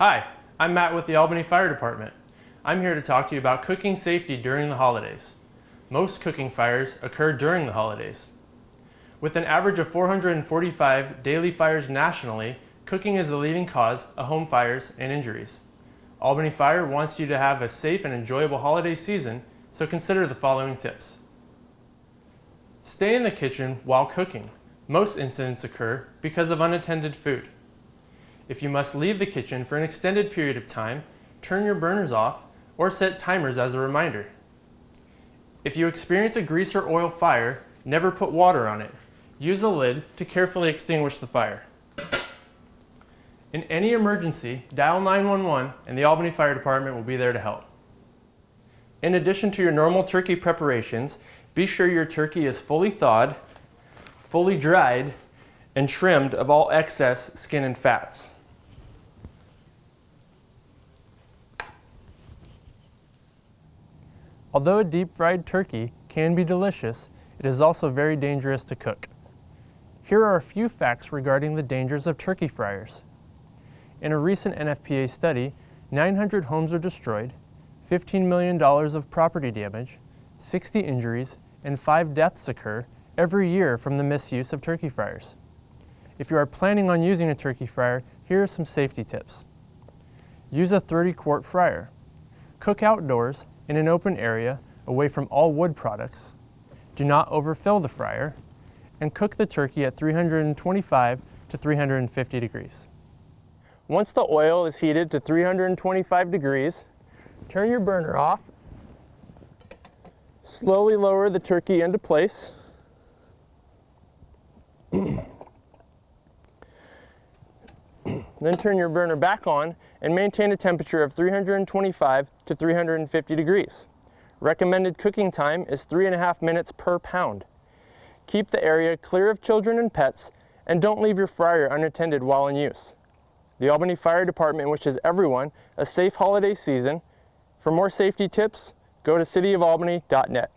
Hi, I'm Matt with the Albany Fire Department. I'm here to talk to you about cooking safety during the holidays. Most cooking fires occur during the holidays. With an average of 445 daily fires nationally, cooking is the leading cause of home fires and injuries. Albany Fire wants you to have a safe and enjoyable holiday season, so consider the following tips. Stay in the kitchen while cooking. Most incidents occur because of unattended food. If you must leave the kitchen for an extended period of time, turn your burners off or set timers as a reminder. If you experience a grease or oil fire, never put water on it. Use a lid to carefully extinguish the fire. In any emergency, dial 911 and the Albany Fire Department will be there to help. In addition to your normal turkey preparations, be sure your turkey is fully thawed, fully dried, and trimmed of all excess skin and fats. Although a deep-fried turkey can be delicious, it is also very dangerous to cook. Here are a few facts regarding the dangers of turkey fryers. In a recent NFPA study, 900 homes are destroyed, $15 million of property damage, 60 injuries, and 5 deaths occur every year from the misuse of turkey fryers. If you are planning on using a turkey fryer, here are some safety tips. Use a 30-quart fryer. Cook outdoors in an open area away from all wood products. Do not overfill the fryer, and cook the turkey at 325 to 350 degrees. Once the oil is heated to 325 degrees, turn your burner off. Slowly lower the turkey into place. Then turn your burner back on and maintain a temperature of 325 to 350 degrees. Recommended cooking time is 3.5 minutes per pound. Keep the area clear of children and pets, and don't leave your fryer unattended while in use. The Albany Fire Department wishes everyone a safe holiday season. For more safety tips, go to cityofalbany.net.